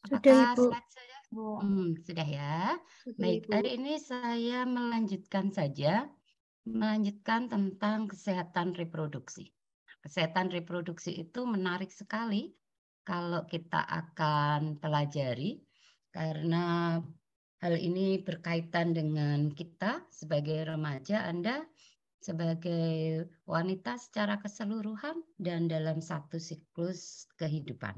Sudah, Apakah Ibu. slide sudah? Sudah ya. Sudah, Baik, Ibu. hari ini saya melanjutkan tentang kesehatan reproduksi. Kesehatan reproduksi itu menarik sekali kalau kita akan pelajari karena hal ini berkaitan dengan kita sebagai remaja, Anda sebagai wanita secara keseluruhan dan dalam satu siklus kehidupan.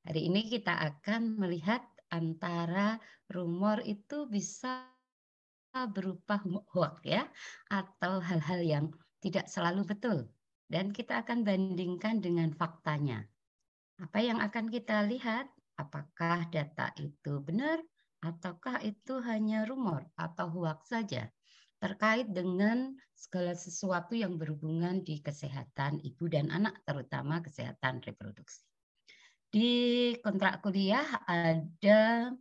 Hari ini kita akan melihat antara rumor itu bisa berupa hoax ya, atau hal-hal yang tidak selalu betul. Dan kita akan bandingkan dengan faktanya. Apa yang akan kita lihat? Apakah data itu benar ataukah itu hanya rumor atau hoax saja terkait dengan segala sesuatu yang berhubungan di kesehatan ibu dan anak, terutama kesehatan reproduksi. Di kontrak kuliah ada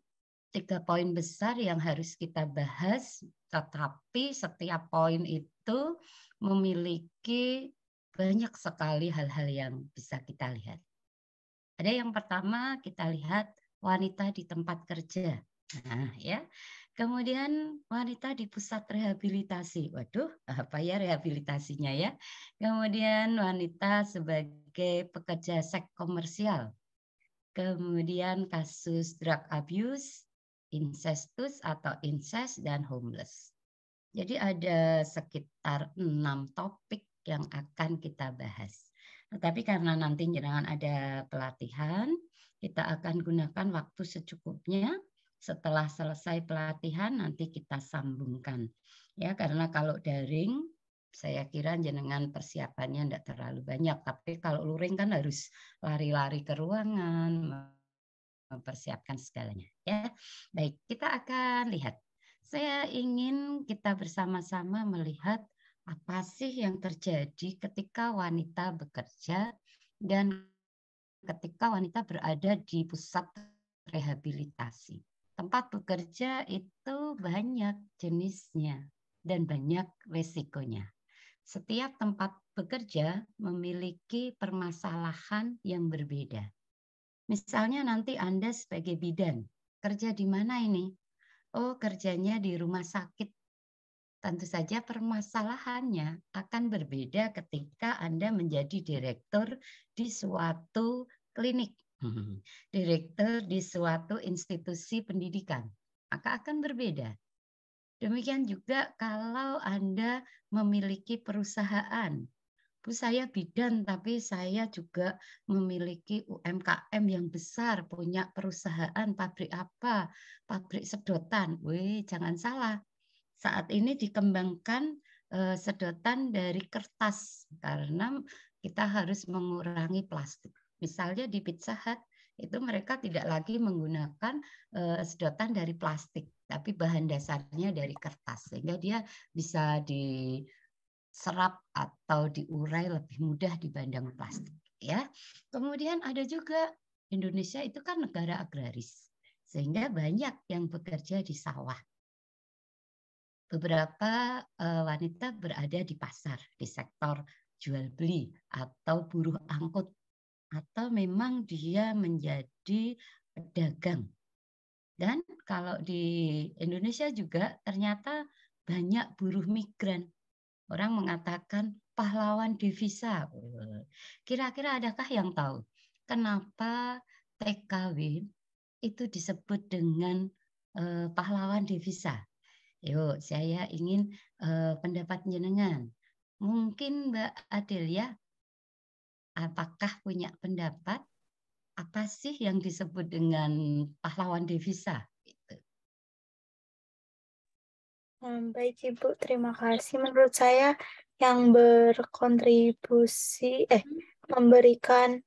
3 poin besar yang harus kita bahas, tetapi setiap poin itu memiliki banyak sekali hal-hal yang bisa kita lihat. Ada yang pertama kita lihat wanita di tempat kerja. Nah, ya. Kemudian wanita di pusat rehabilitasi. Waduh, apa ya rehabilitasinya ya? Kemudian wanita sebagai pekerja seks komersial. Kemudian kasus drug abuse, incestus atau incest dan homeless. Jadi ada sekitar 6 topik yang akan kita bahas. Tetapi karena nanti jangan ada pelatihan, kita akan gunakan waktu secukupnya. Setelah selesai pelatihan nanti kita sambungkan. Ya, karena kalau daring saya kira jenengan persiapannya tidak terlalu banyak, tapi kalau luring kan harus lari-lari ke ruangan, mempersiapkan segalanya. Ya, baik, kita akan lihat. Saya ingin kita bersama-sama melihat apa sih yang terjadi ketika wanita bekerja dan ketika wanita berada di pusat rehabilitasi. Tempat bekerja itu banyak jenisnya dan banyak resikonya. Setiap tempat bekerja memiliki permasalahan yang berbeda. Misalnya nanti Anda sebagai bidan, kerja di mana ini? Oh, kerjanya di rumah sakit. Tentu saja permasalahannya akan berbeda ketika Anda menjadi direktur di suatu klinik, direktur di suatu institusi pendidikan. Maka akan berbeda. Demikian juga kalau Anda memiliki perusahaan. Bu, saya bidan, tapi saya juga memiliki UMKM yang besar, punya perusahaan pabrik apa, pabrik sedotan. Wih, jangan salah. Saat ini dikembangkan sedotan dari kertas karena kita harus mengurangi plastik. Misalnya di Pizza Hut itu mereka tidak lagi menggunakan sedotan dari plastik, tapi bahan dasarnya dari kertas sehingga dia bisa diserap atau diurai lebih mudah dibanding plastik. Ya, kemudian ada juga Indonesia itu kan negara agraris, sehingga banyak yang bekerja di sawah. Beberapa wanita berada di pasar, di sektor jual beli atau buruh angkut, atau memang dia menjadi pedagang. Dan kalau di Indonesia juga ternyata banyak buruh migran. Orang mengatakan pahlawan devisa. Kira-kira adakah yang tahu kenapa TKW itu disebut dengan pahlawan devisa? Yuk, saya ingin pendapat jenengan. Mungkin Mbak Adelia, apakah punya pendapat apa sih yang disebut dengan pahlawan devisa? Gitu. Baik, Ibu. Terima kasih. Menurut saya yang berkontribusi, memberikan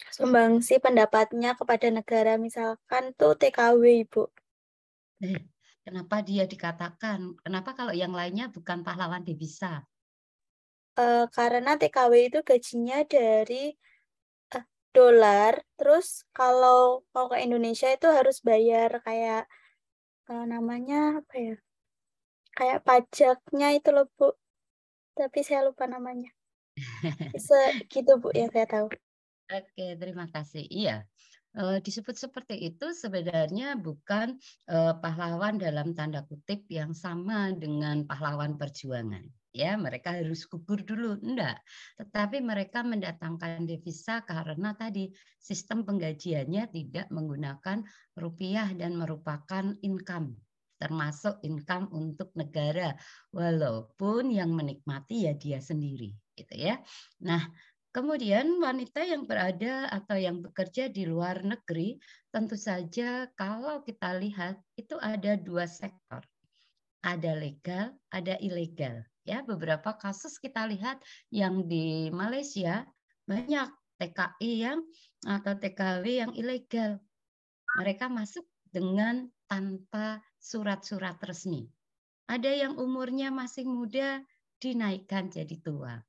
sumbangsi pendapatnya kepada negara, misalkan tuh TKW, Ibu. Kenapa dia dikatakan? Kenapa kalau yang lainnya bukan pahlawan devisa? Karena TKW itu gajinya dari dolar, terus kalau mau ke Indonesia itu harus bayar kayak namanya apa ya? Kayak pajaknya itu loh, Bu. Tapi saya lupa namanya. Bisa gitu, Bu, ya saya tahu. Oke, terima kasih. Iya, disebut seperti itu sebenarnya bukan pahlawan dalam tanda kutip yang sama dengan pahlawan perjuangan. Ya, mereka harus gugur dulu, enggak. Tetapi mereka mendatangkan devisa karena tadi sistem penggajiannya tidak menggunakan rupiah dan merupakan income, termasuk income untuk negara, walaupun yang menikmati ya dia sendiri, gitu ya. Nah, kemudian wanita yang berada atau yang bekerja di luar negeri, tentu saja kalau kita lihat itu ada dua sektor, ada legal, ada ilegal. Ya, beberapa kasus kita lihat yang di Malaysia banyak TKI yang atau TKW yang ilegal. Mereka masuk dengan tanpa surat-surat resmi. Ada yang umurnya masih muda dinaikkan jadi tua.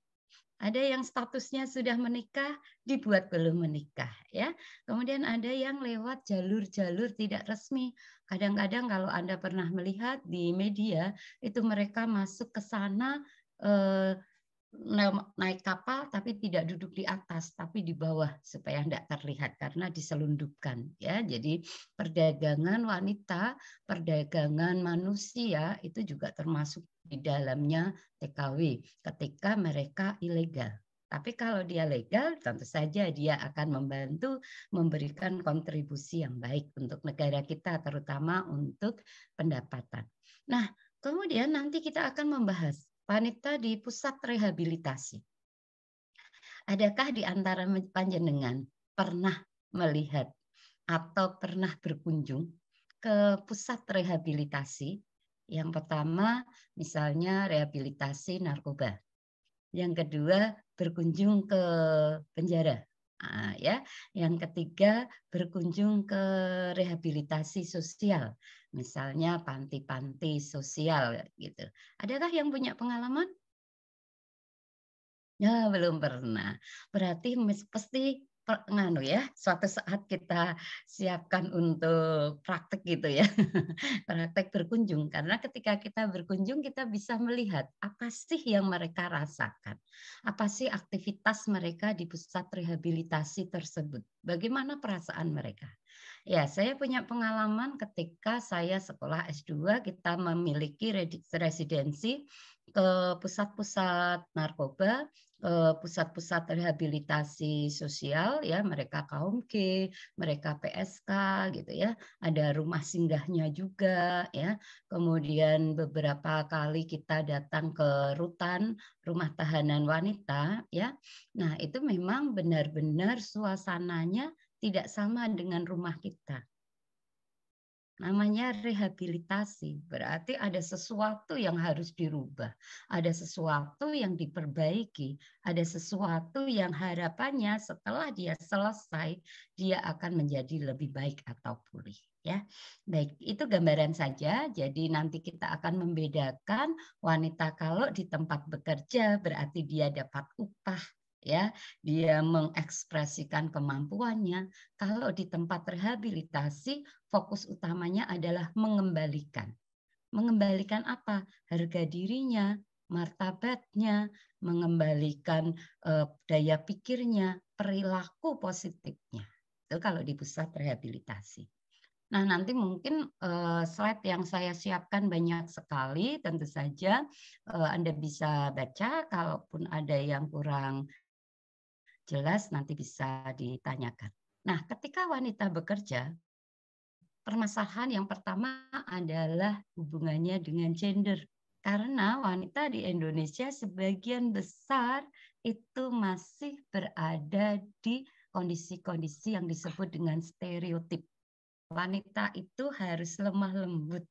Ada yang statusnya sudah menikah, dibuat belum menikah, ya. Kemudian ada yang lewat jalur-jalur tidak resmi. Kadang-kadang kalau Anda pernah melihat di media, itu mereka masuk ke sana eh, naik kapal tapi tidak duduk di atas tapi di bawah supaya tidak terlihat karena diselundupkan ya. Jadi perdagangan wanita, perdagangan manusia itu juga termasuk di dalamnya TKW ketika mereka ilegal. Tapi kalau dia legal, tentu saja dia akan membantu memberikan kontribusi yang baik untuk negara kita, terutama untuk pendapatan. Nah, kemudian nanti kita akan membahas wanita di pusat rehabilitasi. Adakah di antara panjenengan pernah melihat atau pernah berkunjung ke pusat rehabilitasi? Yang pertama, misalnya rehabilitasi narkoba. Yang kedua, berkunjung ke penjara. Ya, yang ketiga berkunjung ke rehabilitasi sosial, misalnya panti-panti sosial gitu. Adakah yang punya pengalaman? Ya, belum pernah. Berarti pasti nganu ya, suatu saat kita siapkan untuk praktek gitu ya. Praktek berkunjung karena ketika kita berkunjung kita bisa melihat apa sih yang mereka rasakan. Apa sih aktivitas mereka di pusat rehabilitasi tersebut? Bagaimana perasaan mereka? Ya, saya punya pengalaman ketika saya sekolah S2 kita memiliki residensi ke pusat-pusat narkoba, pusat-pusat rehabilitasi sosial ya, mereka kaum K, mereka PSK gitu ya. Ada rumah singgahnya juga ya. Kemudian beberapa kali kita datang ke rutan, rumah tahanan wanita ya. Nah, itu memang benar-benar suasananya tidak sama dengan rumah kita. Namanya rehabilitasi, berarti ada sesuatu yang harus dirubah, ada sesuatu yang diperbaiki, ada sesuatu yang harapannya setelah dia selesai, dia akan menjadi lebih baik atau pulih. Ya, baik, itu gambaran saja. Jadi nanti kita akan membedakan wanita kalau di tempat bekerja berarti dia dapat upah, ya, dia mengekspresikan kemampuannya. Kalau di tempat rehabilitasi fokus utamanya adalah mengembalikan. Mengembalikan apa? Harga dirinya, martabatnya, mengembalikan daya pikirnya, perilaku positifnya. Itu kalau di pusat rehabilitasi. Nah, nanti mungkin slide yang saya siapkan banyak sekali, tentu saja Anda bisa baca, kalaupun ada yang kurang jelas nanti bisa ditanyakan. Nah, ketika wanita bekerja, permasalahan yang pertama adalah hubungannya dengan gender. Karena wanita di Indonesia sebagian besar itu masih berada di kondisi-kondisi yang disebut dengan stereotip. Wanita itu harus lemah lembut,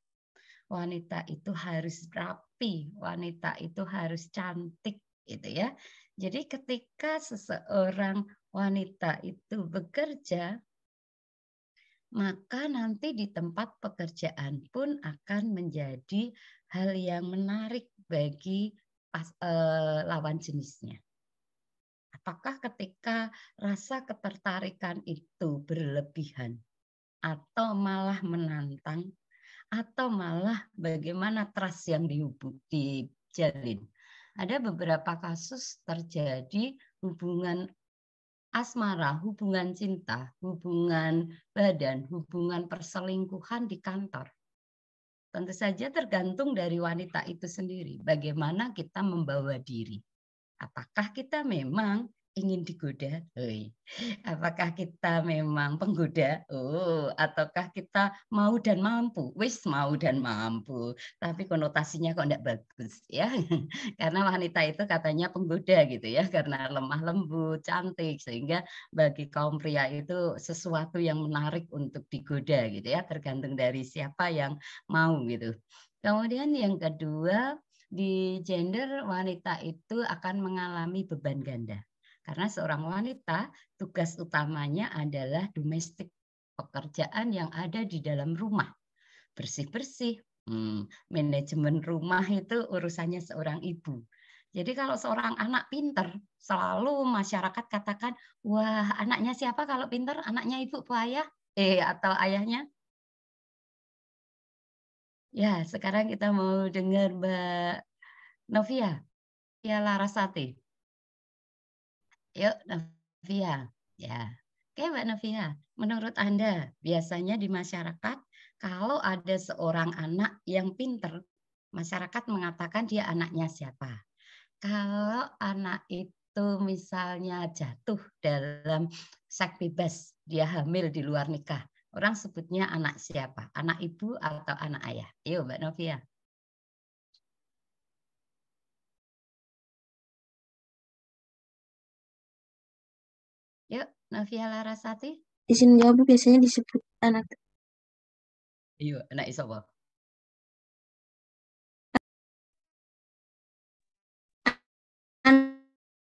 wanita itu harus rapi, wanita itu harus cantik, gitu ya. Jadi ketika seseorang wanita itu bekerja, maka nanti di tempat pekerjaan pun akan menjadi hal yang menarik bagi lawan jenisnya. Apakah ketika rasa ketertarikan itu berlebihan atau malah menantang atau malah bagaimana trust yang dijalin. Ada beberapa kasus terjadi hubungan asmara, hubungan cinta, hubungan badan, hubungan perselingkuhan di kantor. Tentu saja tergantung dari wanita itu sendiri, bagaimana kita membawa diri. Apakah kita memang ingin digoda? Apakah kita memang penggoda? Ataukah kita mau dan mampu? Wis mau dan mampu, tapi konotasinya kok enggak bagus ya. Karena wanita itu katanya penggoda gitu ya, karena lemah lembut, cantik, sehingga bagi kaum pria itu sesuatu yang menarik untuk digoda gitu ya, tergantung dari siapa yang mau gitu. Kemudian yang kedua, di gender wanita itu akan mengalami beban ganda. Karena seorang wanita tugas utamanya adalah domestik, pekerjaan yang ada di dalam rumah, bersih-bersih, manajemen rumah itu urusannya seorang ibu. Jadi kalau seorang anak pinter, selalu masyarakat katakan, wah anaknya siapa kalau pinter? Anaknya ibu apa ayah? Atau ayahnya? Ya, sekarang kita mau dengar Mbak Novia, ya Larasati. Yuk, Novia. Ya. Oke, Mbak Novia. Menurut Anda, biasanya di masyarakat, kalau ada seorang anak yang pinter, masyarakat mengatakan dia anaknya siapa? Kalau anak itu misalnya jatuh dalam seks bebas, dia hamil di luar nikah, orang sebutnya anak siapa? Anak ibu atau anak ayah? Yuk, Mbak Novia. Yuk, Novia Larasati. Izin jawab biasanya disebut anak Yuk, anak isopo.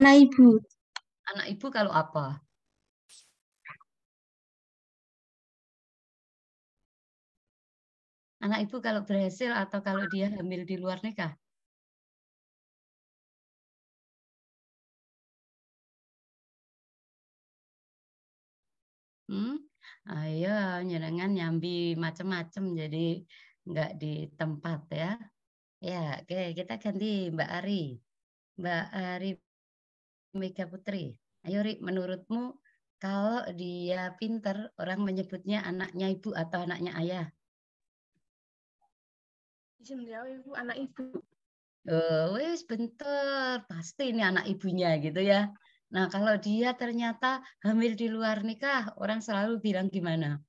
anak ibu. Anak ibu kalau apa? Anak ibu kalau berhasil atau kalau dia hamil di luar nikah? Hmm? Ayo, nyenengan nyambi macem-macem jadi nggak di tempat ya. Ya, oke, kita ganti Mbak Ari. Mbak Ari Mega Putri. Ayo Ri, menurutmu kalau dia pinter, orang menyebutnya anaknya ibu atau anaknya ayah? Izin jawab ibu, anak ibu. Wis bentar, pasti ini anak ibunya gitu ya. Nah, kalau dia ternyata hamil di luar nikah, orang selalu bilang gimana?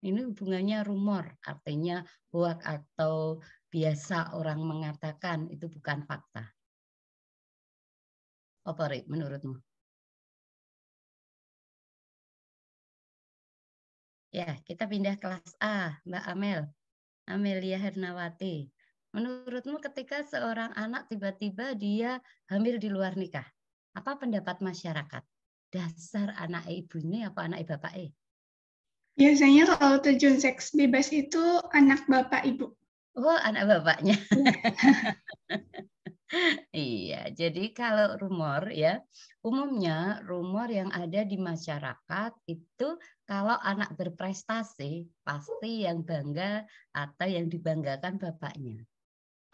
Ini hubungannya rumor, artinya hoak atau biasa orang mengatakan itu bukan fakta. Apa, Rik, menurutmu? Ya, kita pindah kelas A, Mbak Amel. Amelia Hernawati. Menurutmu ketika seorang anak tiba-tiba dia hamil di luar nikah, apa pendapat masyarakat? Dasar anak ibu ini apa anak bapak? Biasanya kalau terjun seks bebas itu anak bapak ibu. Oh, anak bapaknya. Iya, jadi kalau rumor ya, umumnya rumor yang ada di masyarakat itu kalau anak berprestasi pasti yang bangga atau yang dibanggakan bapaknya.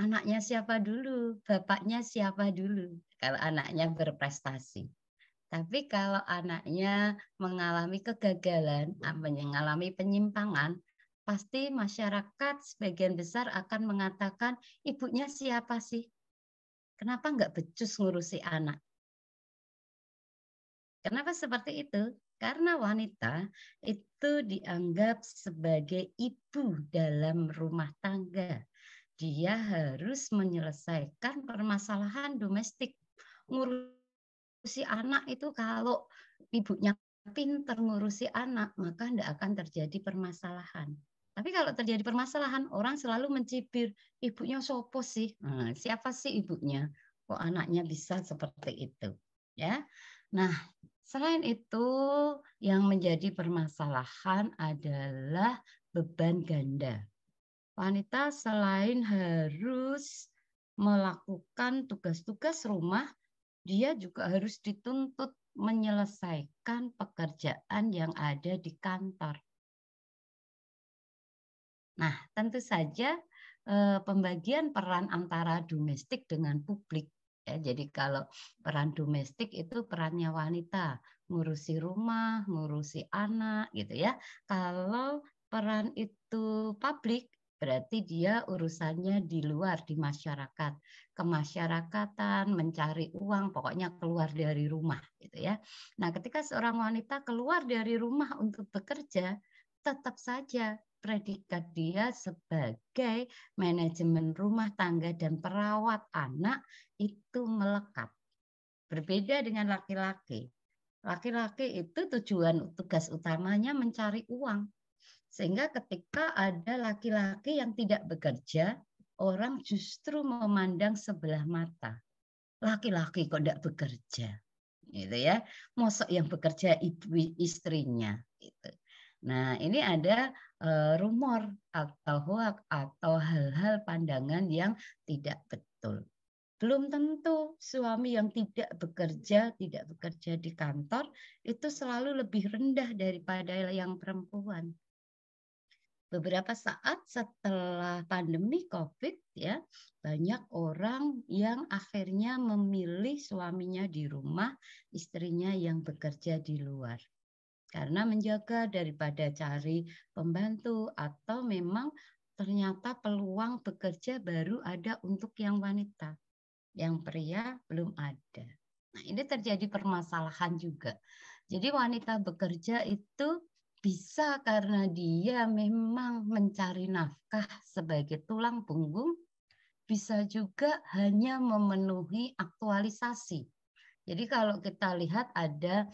Anaknya siapa dulu, bapaknya siapa dulu kalau anaknya berprestasi. Tapi kalau anaknya mengalami kegagalan, mengalami penyimpangan, pasti masyarakat sebagian besar akan mengatakan ibunya siapa sih? Kenapa nggak becus ngurusi anak? Kenapa seperti itu? Karena wanita itu dianggap sebagai ibu dalam rumah tangga. Dia harus menyelesaikan permasalahan domestik. Ngurusi anak itu kalau ibunya pinter ngurusi anak, maka tidak akan terjadi permasalahan. Tapi kalau terjadi permasalahan, orang selalu mencibir, ibunya sopo sih? Nah, siapa sih ibunya? Kok anaknya bisa seperti itu? Ya. Nah, selain itu yang menjadi permasalahan adalah beban ganda. Wanita selain harus melakukan tugas-tugas rumah, dia juga harus dituntut menyelesaikan pekerjaan yang ada di kantor. Nah, tentu saja pembagian peran antara domestik dengan publik. Ya, jadi kalau peran domestik itu perannya wanita, ngurusi rumah, ngurusi anak gitu ya. Kalau peran itu publik, berarti dia urusannya di luar, di masyarakat, kemasyarakatan, mencari uang, pokoknya keluar dari rumah gitu ya. Nah, ketika seorang wanita keluar dari rumah untuk bekerja, tetap saja predikat dia sebagai manajemen rumah tangga dan perawat anak itu melekat. Berbeda dengan laki-laki. Laki-laki itu tugas utamanya mencari uang. Sehingga ketika ada laki-laki yang tidak bekerja, orang justru memandang sebelah mata. Laki-laki kok tidak bekerja, gitu ya. Mosok yang bekerja istrinya, gitu. Nah, ini ada rumor atau hoax atau hal-hal pandangan yang tidak betul. Belum tentu suami yang tidak bekerja di kantor itu selalu lebih rendah daripada yang perempuan. Beberapa saat setelah pandemi COVID ya, banyak orang yang akhirnya memilih suaminya di rumah, istrinya yang bekerja di luar. Karena menjaga daripada cari pembantu atau memang ternyata peluang bekerja baru ada untuk yang wanita. Yang pria belum ada. Nah, ini terjadi permasalahan juga. Jadi wanita bekerja itu bisa karena dia memang mencari nafkah sebagai tulang punggung, bisa juga hanya memenuhi aktualisasi. Jadi kalau kita lihat ada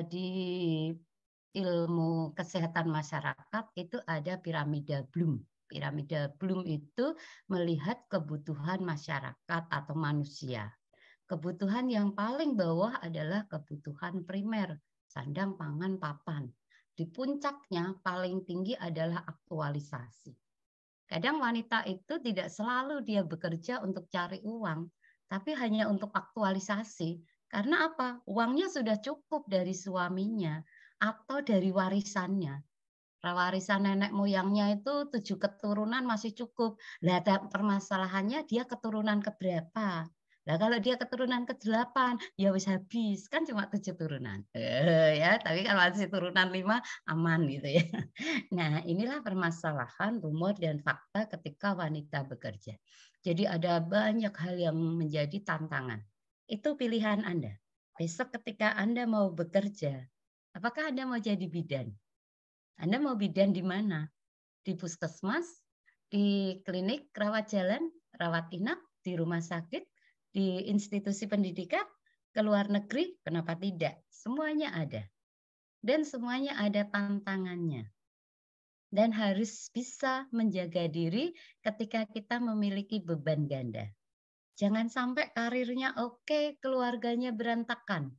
di ilmu kesehatan masyarakat itu ada piramida Bloom. Piramida Bloom itu melihat kebutuhan masyarakat atau manusia. Kebutuhan yang paling bawah adalah kebutuhan primer, sandang, pangan, papan. Di puncaknya paling tinggi adalah aktualisasi. Kadang wanita itu tidak selalu dia bekerja untuk cari uang, tapi hanya untuk aktualisasi. Karena apa? Uangnya sudah cukup dari suaminya atau dari warisannya. Warisan nenek moyangnya itu 7 keturunan masih cukup. Lah permasalahannya dia keturunan keberapa? Nah, kalau dia keturunan ke-8, ya wis habis. Kan cuma 7 turunan. Ya, tapi kalau masih turunan 5, aman gitu ya. Nah, inilah permasalahan rumor dan fakta ketika wanita bekerja. Jadi ada banyak hal yang menjadi tantangan. Itu pilihan Anda. Besok ketika Anda mau bekerja, apakah Anda mau jadi bidan? Anda mau bidan di mana? Di puskesmas, di klinik rawat jalan, rawat inap, di rumah sakit, di institusi pendidikan, ke luar negeri, kenapa tidak? Semuanya ada. Dan semuanya ada tantangannya. Dan harus bisa menjaga diri ketika kita memiliki beban ganda. Jangan sampai karirnya oke, keluarganya berantakan.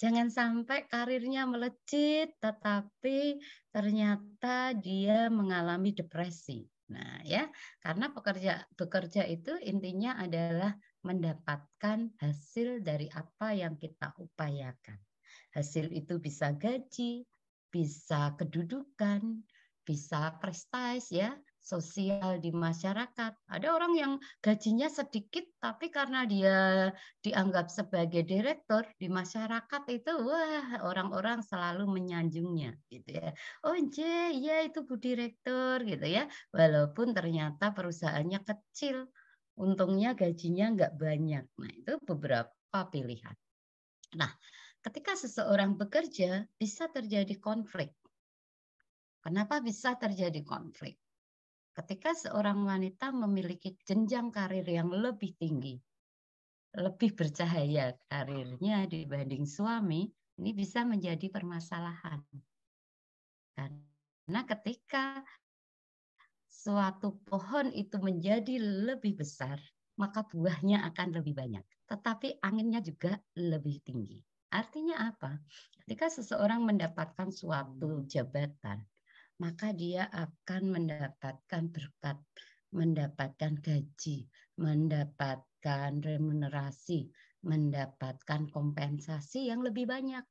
Jangan sampai karirnya melejit, tetapi ternyata dia mengalami depresi. Nah, ya, karena bekerja itu intinya adalah mendapatkan hasil dari apa yang kita upayakan. Hasil itu bisa gaji, bisa kedudukan, bisa prestasi ya, sosial di masyarakat. Ada orang yang gajinya sedikit tapi karena dia dianggap sebagai direktur di masyarakat itu wah orang-orang selalu menyanjungnya gitu ya. Oh iya itu Bu Direktur gitu ya. Walaupun ternyata perusahaannya kecil, untungnya gajinya nggak banyak. Nah itu beberapa pilihan. Nah ketika seseorang bekerja bisa terjadi konflik. Kenapa bisa terjadi konflik? Ketika seorang wanita memiliki jenjang karir yang lebih tinggi, lebih bercahaya karirnya dibanding suami, ini bisa menjadi permasalahan. Karena ketika suatu pohon itu menjadi lebih besar, maka buahnya akan lebih banyak. Tetapi anginnya juga lebih tinggi. Artinya apa? Ketika seseorang mendapatkan suatu jabatan, maka dia akan mendapatkan berkat, mendapatkan gaji, mendapatkan remunerasi, mendapatkan kompensasi yang lebih banyak.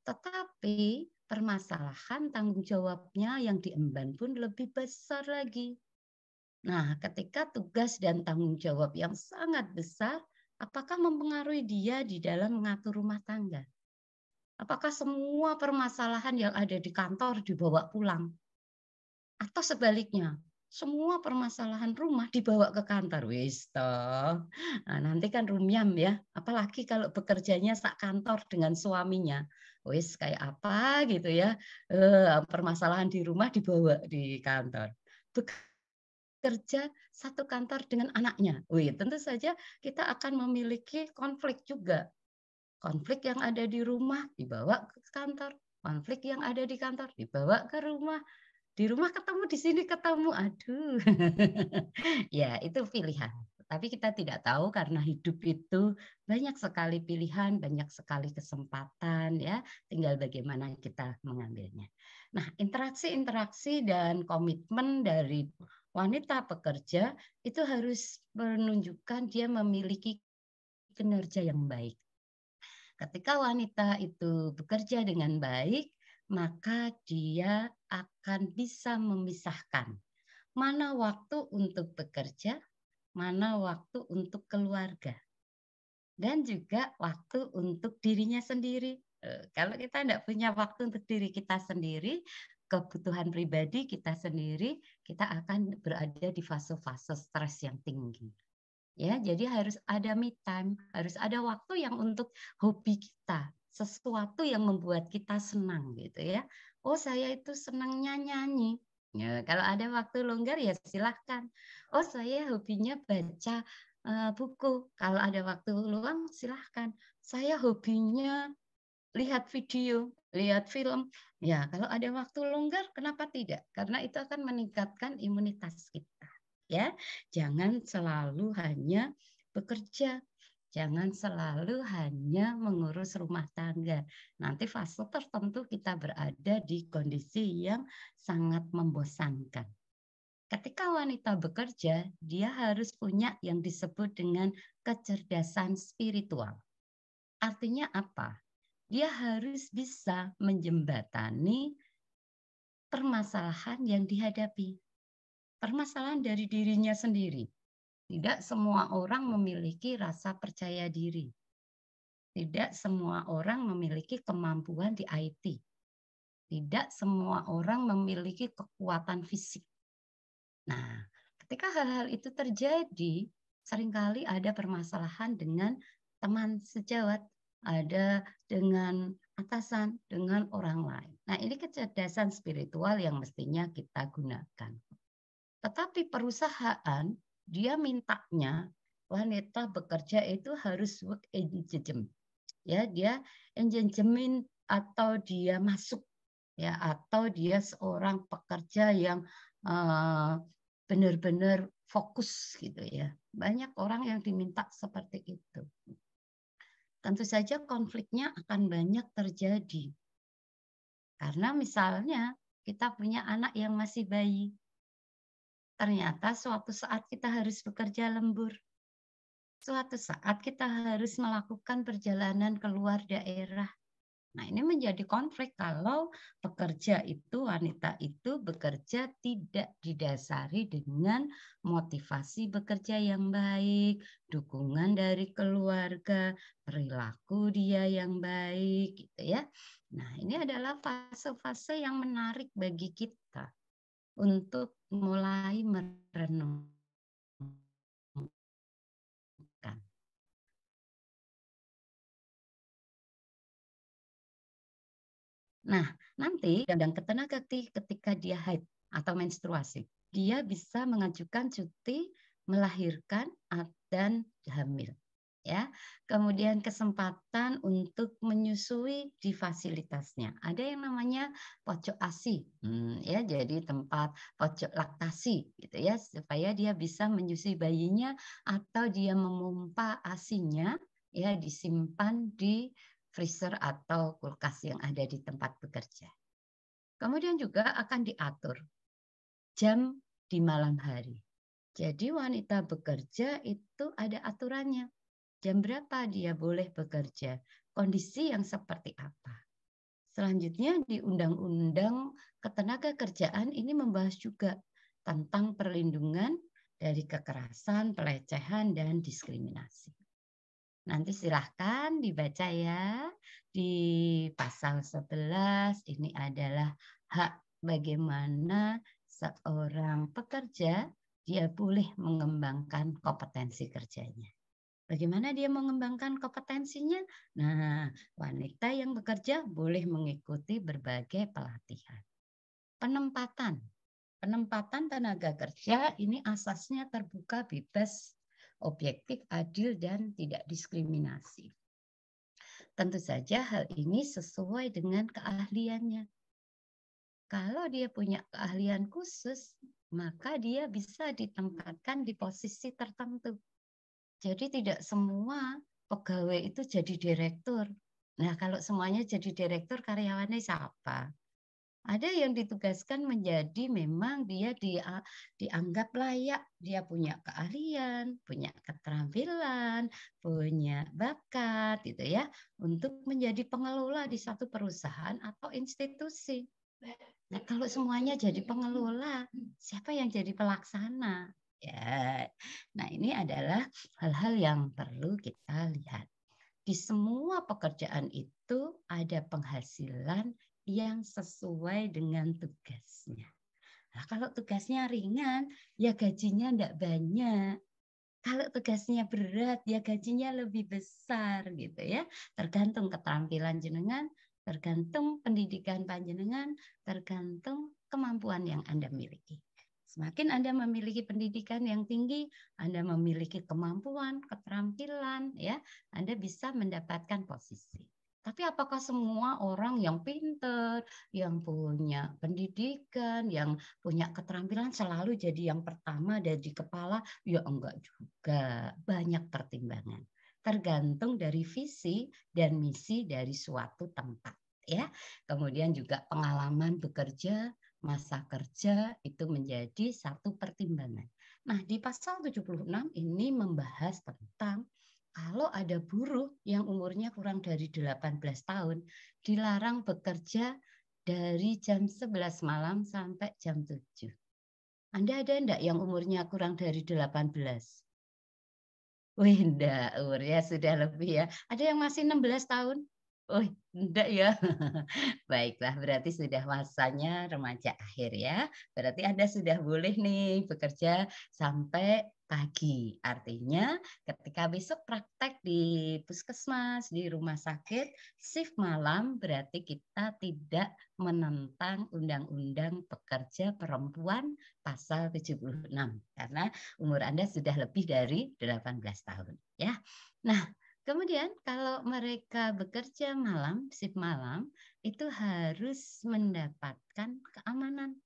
Tetapi permasalahan tanggung jawabnya yang diemban pun lebih besar lagi. Nah, ketika tugas dan tanggung jawab yang sangat besar, apakah mempengaruhi dia di dalam mengatur rumah tangga? Apakah semua permasalahan yang ada di kantor dibawa pulang? Atau sebaliknya, semua permasalahan rumah dibawa ke kantor. Wis toh. Nah, nanti kan rumyam ya. Apalagi kalau bekerjanya sak kantor dengan suaminya. Wis kayak apa gitu ya. Permasalahan di rumah dibawa di kantor. Bekerja satu kantor dengan anaknya. Wih, tentu saja kita akan memiliki konflik juga. Konflik yang ada di rumah dibawa ke kantor. Konflik yang ada di kantor dibawa ke rumah. Di rumah ketemu, di sini ketemu. Aduh. Ya, itu pilihan. Tapi kita tidak tahu karena hidup itu banyak sekali pilihan, banyak sekali kesempatan ya. Tinggal bagaimana kita mengambilnya. Nah, interaksi-interaksi dan komitmen dari wanita pekerja itu harus menunjukkan dia memiliki kinerja yang baik. Ketika wanita itu bekerja dengan baik, maka dia akan bisa memisahkan mana waktu untuk bekerja, mana waktu untuk keluarga, dan juga waktu untuk dirinya sendiri. Kalau kita tidak punya waktu untuk diri kita sendiri, kebutuhan pribadi kita sendiri, kita akan berada di fase-fase stres yang tinggi. Ya, jadi harus ada me time, harus ada waktu yang untuk hobi kita, sesuatu yang membuat kita senang gitu ya. Oh, saya itu senangnya nyanyi. Ya, kalau ada waktu longgar ya silahkan. Oh, saya hobinya baca buku. Kalau ada waktu luang silahkan. Saya hobinya lihat video, lihat film. Ya, kalau ada waktu longgar kenapa tidak? Karena itu akan meningkatkan imunitas kita. Ya, jangan selalu hanya bekerja, jangan selalu hanya mengurus rumah tangga. Nanti fase tertentu kita berada di kondisi yang sangat membosankan. Ketika wanita bekerja, dia harus punya yang disebut dengan kecerdasan spiritual. Artinya apa? Dia harus bisa menjembatani permasalahan yang dihadapi. Permasalahan dari dirinya sendiri. Tidak semua orang memiliki rasa percaya diri. Tidak semua orang memiliki kemampuan di IT. Tidak semua orang memiliki kekuatan fisik. Nah, ketika hal-hal itu terjadi, seringkali ada permasalahan dengan teman sejawat, ada dengan atasan, dengan orang lain. Nah, ini kecerdasan spiritual yang mestinya kita gunakan. Tetapi perusahaan, dia mintanya wanita bekerja itu harus work engagement. Ya, dia engagement atau dia masuk ya, atau dia seorang pekerja yang benar-benar fokus gitu ya. Banyak orang yang diminta seperti itu. Tentu saja konfliknya akan banyak terjadi. Karena misalnya kita punya anak yang masih bayi. Ternyata suatu saat kita harus bekerja lembur. Suatu saat kita harus melakukan perjalanan keluar daerah. Nah, ini menjadi konflik kalau pekerja itu, wanita itu bekerja tidak didasari dengan motivasi bekerja yang baik, dukungan dari keluarga, perilaku dia yang baik, gitu ya. Nah, ini adalah fase-fase yang menarik bagi kita untuk mulai merenungkan. Nah, nanti dan ketenaga ketika dia haid atau menstruasi, dia bisa mengajukan cuti melahirkan dan hamil. Ya, kemudian kesempatan untuk menyusui di fasilitasnya. Ada yang namanya pojok ASI, ya, jadi tempat pojok laktasi, gitu ya, supaya dia bisa menyusui bayinya atau dia memompa ASINya, ya, disimpan di freezer atau kulkas yang ada di tempat bekerja. Kemudian juga akan diatur jam di malam hari. Jadi wanita bekerja itu ada aturannya. Jam berapa dia boleh bekerja, kondisi yang seperti apa. Selanjutnya di Undang-Undang Ketenagakerjaan ini membahas juga tentang perlindungan dari kekerasan, pelecehan, dan diskriminasi. Nanti silahkan dibaca ya. Di pasal 11 ini adalah hak bagaimana seorang pekerja dia boleh mengembangkan kompetensi kerjanya. Bagaimana dia mengembangkan kompetensinya? Nah, wanita yang bekerja boleh mengikuti berbagai pelatihan. Penempatan tenaga kerja ini asasnya terbuka, bebas, objektif, adil, dan tidak diskriminasi. Tentu saja hal ini sesuai dengan keahliannya. Kalau dia punya keahlian khusus, maka dia bisa ditempatkan di posisi tertentu. Jadi tidak semua pegawai itu jadi direktur. Nah, kalau semuanya jadi direktur, karyawannya siapa? Ada yang ditugaskan menjadi memang dia dianggap layak, dia punya keahlian, punya keterampilan, punya bakat gitu ya, untuk menjadi pengelola di satu perusahaan atau institusi. Nah, kalau semuanya jadi pengelola, siapa yang jadi pelaksana? Ya. Nah, ini adalah hal-hal yang perlu kita lihat. Di semua pekerjaan itu ada penghasilan yang sesuai dengan tugasnya. Nah, kalau tugasnya ringan, ya gajinya enggak banyak. Kalau tugasnya berat, ya gajinya lebih besar gitu ya. Tergantung keterampilan jenengan, tergantung pendidikan panjenengan, tergantung kemampuan yang Anda miliki. Semakin Anda memiliki pendidikan yang tinggi, Anda memiliki kemampuan, keterampilan, ya, Anda bisa mendapatkan posisi. Tapi apakah semua orang yang pintar, yang punya pendidikan, yang punya keterampilan selalu jadi yang pertama dan di kepala? Ya enggak juga. Banyak pertimbangan. Tergantung dari visi dan misi dari suatu tempat. Ya, kemudian juga pengalaman bekerja, masa kerja itu menjadi satu pertimbangan. Nah, di pasal 76 ini membahas tentang kalau ada buruh yang umurnya kurang dari 18 tahun, dilarang bekerja dari jam 11 malam sampai jam 7. Anda ada enggak yang umurnya kurang dari 18? Wih, enggak, umurnya sudah lebih ya. Ada yang masih 16 tahun? Oh, enggak ya. Baiklah, berarti sudah masanya remaja akhir ya. Berarti Anda sudah boleh nih bekerja sampai pagi. Artinya ketika besok praktek di puskesmas, di rumah sakit, shift malam berarti kita tidak menentang Undang-Undang Pekerja Perempuan pasal 76. Karena umur Anda sudah lebih dari 18 tahun ya. Nah, kemudian kalau mereka bekerja malam, shift malam, itu harus mendapatkan keamanan,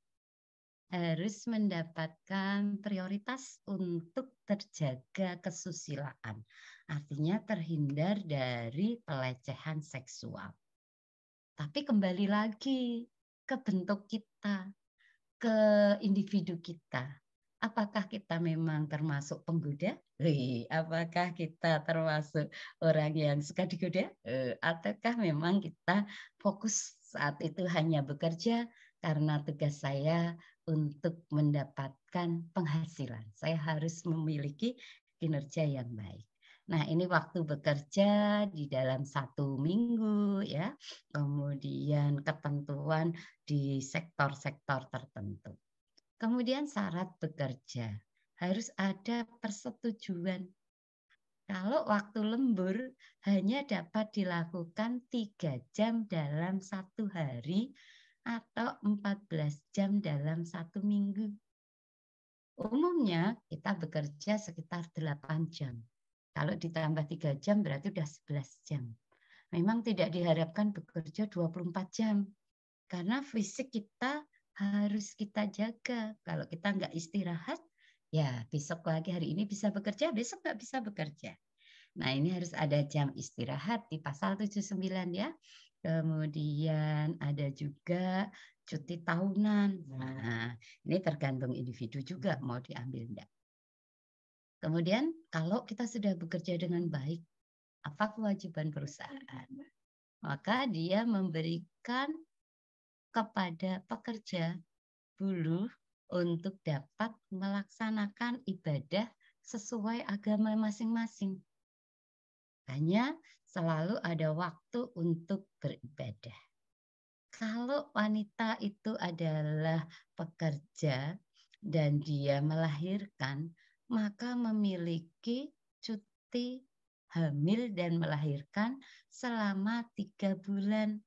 harus mendapatkan prioritas untuk terjaga kesusilaan. Artinya terhindar dari pelecehan seksual. Tapi kembali lagi ke bentuk kita, ke individu kita. Apakah kita memang termasuk penggoda? Apakah kita termasuk orang yang suka digoda? Ataukah memang kita fokus saat itu hanya bekerja karena tugas saya untuk mendapatkan penghasilan. Saya harus memiliki kinerja yang baik. Nah, ini waktu bekerja di dalam 1 minggu ya. Kemudian ketentuan di sektor-sektor tertentu. Kemudian syarat bekerja, harus ada persetujuan. Kalau waktu lembur hanya dapat dilakukan 3 jam dalam 1 hari atau 14 jam dalam 1 minggu. Umumnya kita bekerja sekitar 8 jam. Kalau ditambah 3 jam berarti sudah 11 jam. Memang tidak diharapkan bekerja 24 jam. Karena fisik kita harus kita jaga. Kalau kita nggak istirahat, ya besok lagi hari ini bisa bekerja, besok nggak bisa bekerja. Nah, ini harus ada jam istirahat di pasal 79 ya. Kemudian ada juga cuti tahunan. Nah, ini tergantung individu juga mau diambil enggak. Kemudian kalau kita sudah bekerja dengan baik, apa kewajiban perusahaan? maka dia memberikan kepada pekerja buruh untuk dapat melaksanakan ibadah sesuai agama masing-masing. Hanya selalu ada waktu untuk beribadah. Kalau wanita itu adalah pekerja dan dia melahirkan, maka memiliki cuti hamil dan melahirkan selama 3 bulan.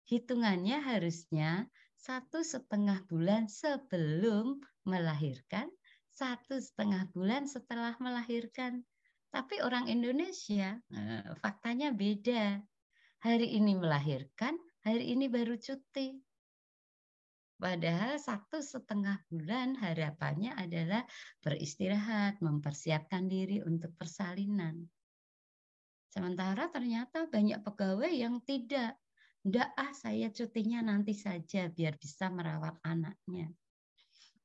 Hitungannya harusnya 1,5 bulan sebelum melahirkan, 1,5 bulan setelah melahirkan. Tapi orang Indonesia, faktanya beda. Hari ini melahirkan, hari ini baru cuti. Padahal 1,5 bulan harapannya adalah beristirahat, mempersiapkan diri untuk persalinan. Sementara ternyata banyak pegawai yang tidak. Enggak, saya cutinya nanti saja biar bisa merawat anaknya.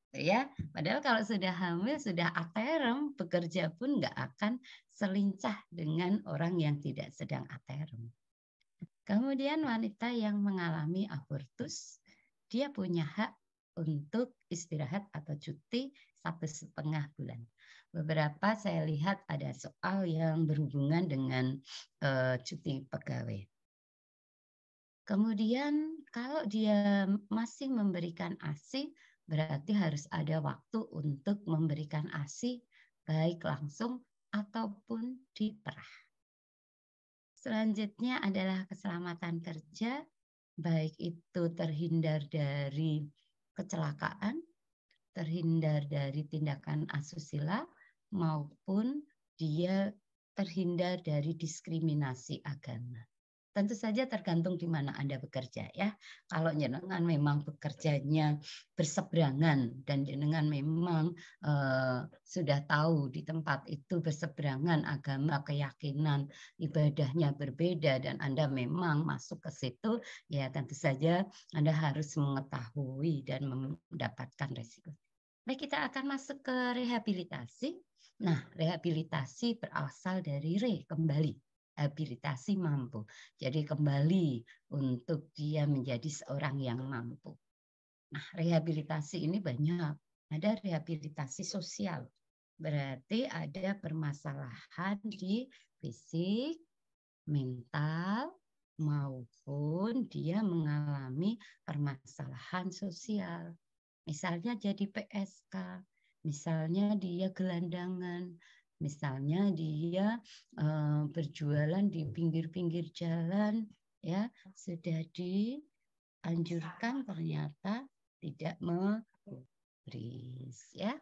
Ya, padahal kalau sudah hamil, sudah aterem, bekerja pun enggak akan selincah dengan orang yang tidak sedang aterem. Kemudian wanita yang mengalami abortus, dia punya hak untuk istirahat atau cuti 1,5 bulan. Beberapa saya lihat ada soal yang berhubungan dengan cuti pegawai. Kemudian kalau dia masih memberikan ASI, berarti harus ada waktu untuk memberikan ASI baik langsung ataupun diperah. Selanjutnya adalah keselamatan kerja, baik itu terhindar dari kecelakaan, terhindar dari tindakan asusila, maupun dia terhindar dari diskriminasi agama. Tentu saja tergantung di mana Anda bekerja ya. Kalau jenengan memang bekerjanya berseberangan dan jenengan memang sudah tahu di tempat itu berseberangan agama, keyakinan, ibadahnya berbeda dan Anda memang masuk ke situ, ya tentu saja Anda harus mengetahui dan mendapatkan resiko. Baik, kita akan masuk ke rehabilitasi. Nah, rehabilitasi berasal dari kembali. Habilitasi mampu. Jadi kembali untuk dia menjadi seorang yang mampu. Nah, rehabilitasi ini banyak. Ada rehabilitasi sosial. Berarti ada permasalahan di fisik, mental, maupun dia mengalami permasalahan sosial. Misalnya jadi PSK, misalnya dia gelandangan, misalnya dia berjualan di pinggir-pinggir jalan, ya sudah dianjurkan ternyata tidak menggubris, ya.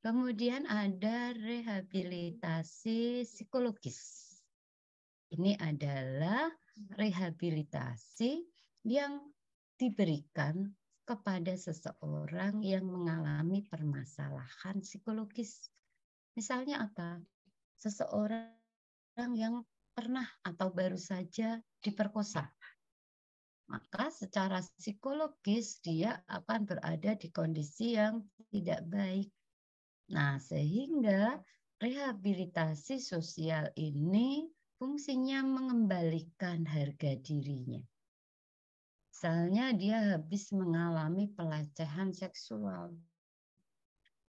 Kemudian ada rehabilitasi psikologis. Ini adalah rehabilitasi yang diberikan kepada seseorang yang mengalami permasalahan psikologis. Misalnya apa? Seseorang yang pernah atau baru saja diperkosa. Maka secara psikologis dia akan berada di kondisi yang tidak baik. Nah, sehingga rehabilitasi sosial ini fungsinya mengembalikan harga dirinya. Misalnya dia habis mengalami pelecehan seksual.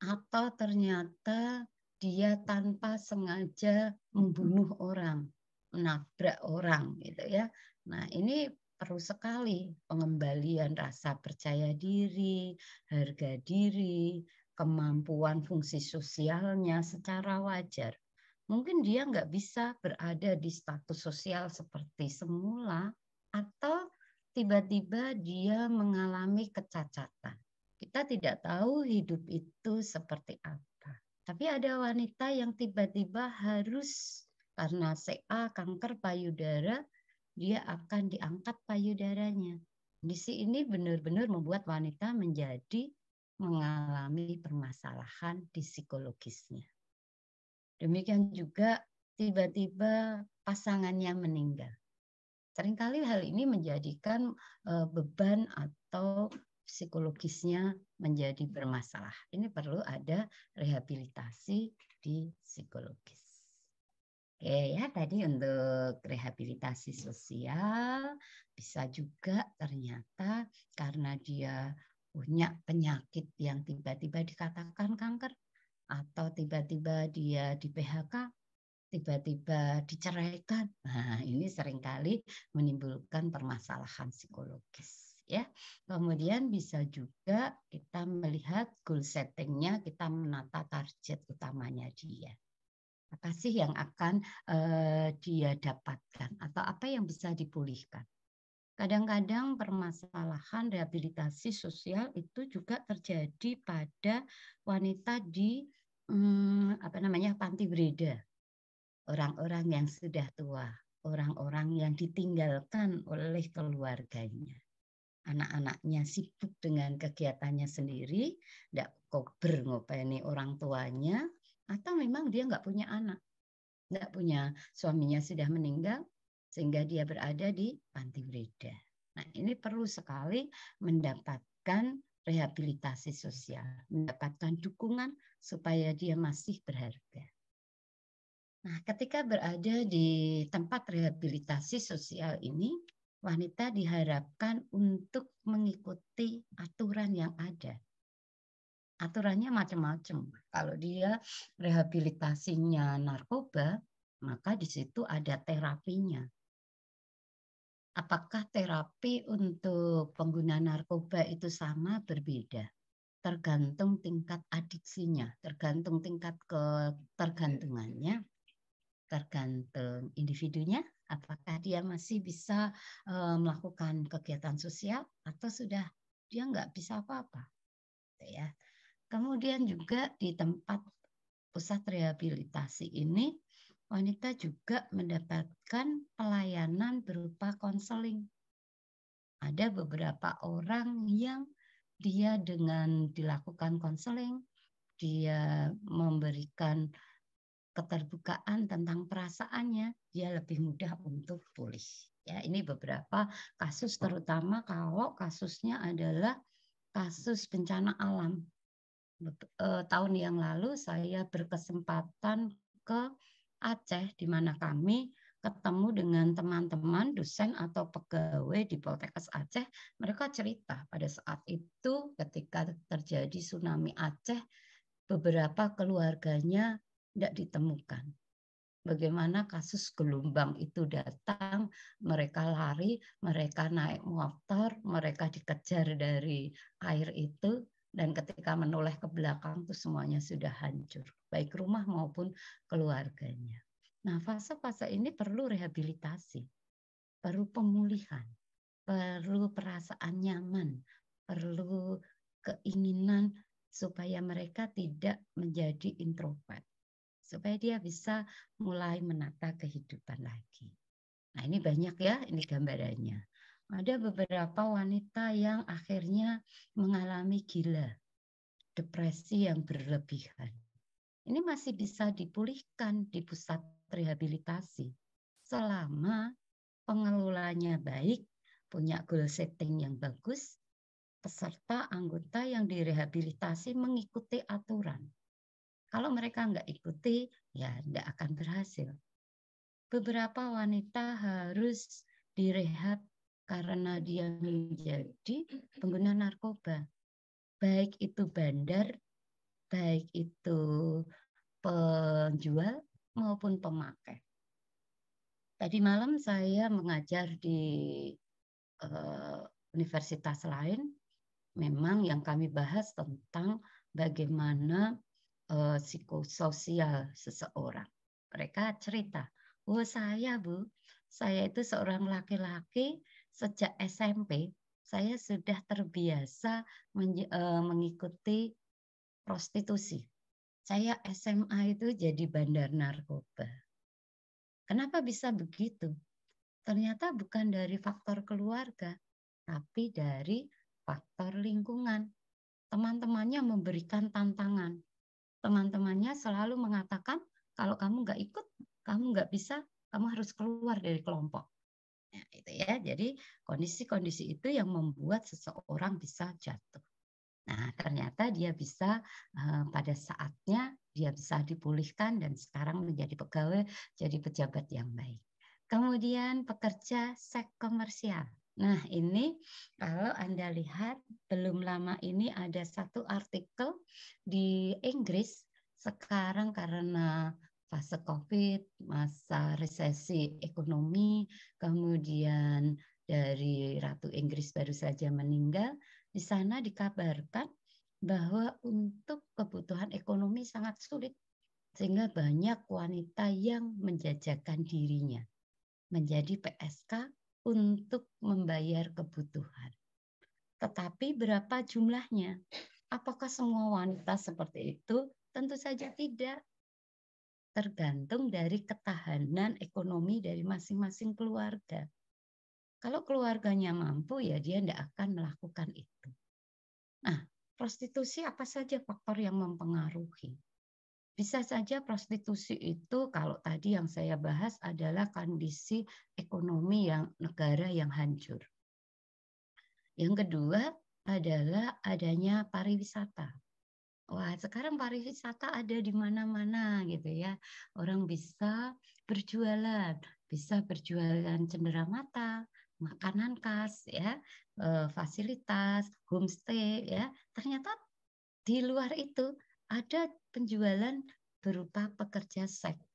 Atau ternyata dia tanpa sengaja membunuh orang, menabrak orang gitu ya. Nah, ini perlu sekali pengembalian rasa percaya diri, harga diri, kemampuan fungsi sosialnya secara wajar. Mungkin dia nggak bisa berada di status sosial seperti semula, atau tiba-tiba dia mengalami kecacatan. Kita tidak tahu hidup itu seperti apa. Tapi ada wanita yang tiba-tiba harus karena CA, kanker payudara, dia akan diangkat payudaranya. Kondisi ini benar-benar membuat wanita menjadi mengalami permasalahan di psikologisnya. Demikian juga tiba-tiba pasangannya meninggal. Seringkali hal ini menjadikan beban atau psikologisnya menjadi bermasalah. Ini perlu ada rehabilitasi di psikologis. Oke ya, tadi untuk rehabilitasi sosial bisa juga ternyata karena dia punya penyakit yang tiba-tiba dikatakan kanker atau tiba-tiba dia di PHK, tiba-tiba diceraikan. Nah, ini seringkali menimbulkan permasalahan psikologis ya. Kemudian bisa juga kita melihat goal setting-nya, kita menata target utamanya dia. Apa sih yang akan dia dapatkan atau apa yang bisa dipulihkan. Kadang-kadang permasalahan rehabilitasi sosial itu juga terjadi pada wanita di panti breda, orang-orang yang sudah tua, orang-orang yang ditinggalkan oleh keluarganya. Anak-anaknya sibuk dengan kegiatannya sendiri, tidak kober ngopeni orang tuanya, atau memang dia nggak punya anak. Nggak punya, suaminya sudah meninggal sehingga dia berada di panti breda. Nah, ini perlu sekali mendapatkan rehabilitasi sosial, mendapatkan dukungan supaya dia masih berharga. Nah, ketika berada di tempat rehabilitasi sosial ini, wanita diharapkan untuk mengikuti aturan yang ada. Aturannya macam-macam. Kalau dia rehabilitasinya narkoba, maka di situ ada terapinya. Apakah terapi untuk pengguna narkoba itu sama? Berbeda. Tergantung tingkat adiksinya, tergantung tingkat ketergantungannya, tergantung individunya. Apakah dia masih bisa melakukan kegiatan sosial atau sudah dia nggak bisa apa-apa, ya. Kemudian juga di tempat pusat rehabilitasi ini, wanita juga mendapatkan pelayanan berupa konseling. Ada beberapa orang yang dia dengan dilakukan konseling, dia memberikan keterbukaan tentang perasaannya, dia lebih mudah untuk pulih. Ya, ini beberapa kasus, terutama kalau kasusnya adalah kasus bencana alam. Tahun yang lalu saya berkesempatan ke Aceh, di mana kami ketemu dengan teman-teman dosen atau pegawai di Poltekkes Aceh. Mereka cerita pada saat itu ketika terjadi tsunami Aceh, beberapa keluarganya tidak ditemukan. Bagaimana kasus gelombang itu datang, mereka lari, mereka naik motor, mereka dikejar dari air itu, dan ketika menoleh ke belakang itu semuanya sudah hancur, baik rumah maupun keluarganya. Nah, fase-fase ini perlu rehabilitasi, perlu pemulihan, perlu perasaan nyaman, perlu keinginan supaya mereka tidak menjadi introvert, supaya dia bisa mulai menata kehidupan lagi. Nah, ini banyak ya, ini gambarannya. Ada beberapa wanita yang akhirnya mengalami gila, depresi yang berlebihan. Ini masih bisa dipulihkan di pusat rehabilitasi selama pengelolanya baik, punya goal setting yang bagus, peserta anggota yang direhabilitasi mengikuti aturan. Kalau mereka nggak ikuti, ya nggak akan berhasil. Beberapa wanita harus direhab karena dia menjadi pengguna narkoba. Baik itu bandar, baik itu penjual maupun pemakai. Tadi malam saya mengajar di universitas lain. Memang yang kami bahas tentang bagaimana psikososial seseorang. Mereka cerita, saya itu seorang laki-laki sejak SMP, saya sudah terbiasa mengikuti prostitusi. Saya SMA itu jadi bandar narkoba. Kenapa bisa begitu? Ternyata bukan dari faktor keluarga, tapi dari faktor lingkungan. Teman-temannya memberikan tantangan. Teman-temannya selalu mengatakan, kalau kamu nggak ikut, kamu nggak bisa, kamu harus keluar dari kelompok. Nah, itu ya. Jadi kondisi-kondisi itu yang membuat seseorang bisa jatuh. Nah, ternyata dia bisa pada saatnya dia bisa dipulihkan dan sekarang menjadi pegawai, jadi pejabat yang baik. Kemudian pekerja seks komersial. Nah, ini kalau Anda lihat belum lama ini ada satu artikel di Inggris sekarang karena fase COVID, masa resesi ekonomi, kemudian dari Ratu Inggris baru saja meninggal, di sana dikabarkan bahwa untuk kebutuhan ekonomi sangat sulit, sehingga banyak wanita yang menjajakan dirinya menjadi PSK untuk membayar kebutuhan. Tetapi berapa jumlahnya? Apakah semua wanita seperti itu? Tentu saja tidak. Tergantung dari ketahanan ekonomi dari masing-masing keluarga. Kalau keluarganya mampu, ya dia tidak akan melakukan itu. Nah, prostitusi apa saja faktor yang mempengaruhi? Bisa saja prostitusi itu kalau tadi yang saya bahas adalah kondisi ekonomi yang negara yang hancur. Yang kedua adalah adanya pariwisata. Wah, sekarang pariwisata ada di mana-mana gitu ya. Orang bisa berjualan cenderamata, makanan khas ya, fasilitas, homestay ya. Ternyata di luar itu ada penjualan berupa pekerja seks.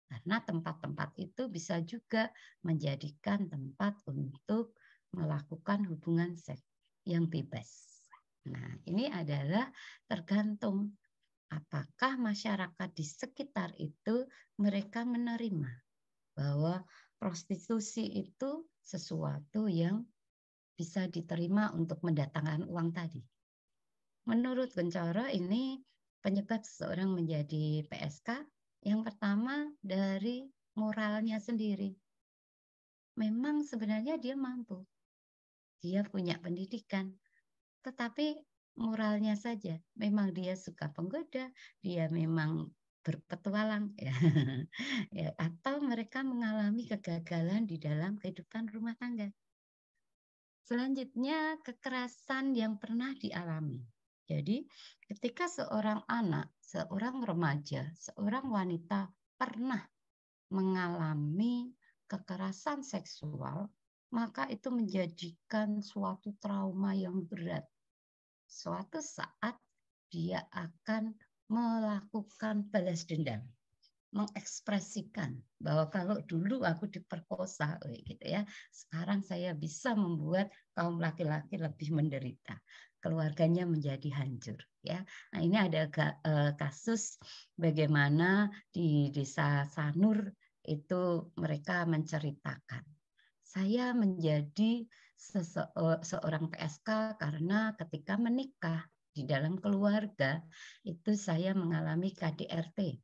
Karena tempat-tempat itu bisa juga menjadikan tempat untuk melakukan hubungan seks yang bebas. Nah, ini adalah tergantung apakah masyarakat di sekitar itu mereka menerima bahwa prostitusi itu sesuatu yang bisa diterima untuk mendatangkan uang tadi. Menurut Kuncoro ini penyebab seseorang menjadi PSK yang pertama dari moralnya sendiri. Memang sebenarnya dia mampu, dia punya pendidikan, tetapi moralnya saja. Memang dia suka penggoda, dia memang berpetualang, ya. Ya, atau mereka mengalami kegagalan di dalam kehidupan rumah tangga. Selanjutnya kekerasan yang pernah dialami. Jadi ketika seorang anak, seorang remaja, seorang wanita pernah mengalami kekerasan seksual, maka itu menjadikan suatu trauma yang berat. Suatu saat dia akan melakukan balas dendam, mengekspresikan bahwa kalau dulu aku diperkosa gitu ya, sekarang saya bisa membuat kaum laki-laki lebih menderita, keluarganya menjadi hancur ya. Nah, ini ada kasus bagaimana di Desa Sanur itu mereka menceritakan, saya menjadi seorang PSK karena ketika menikah di dalam keluarga itu saya mengalami KDRT.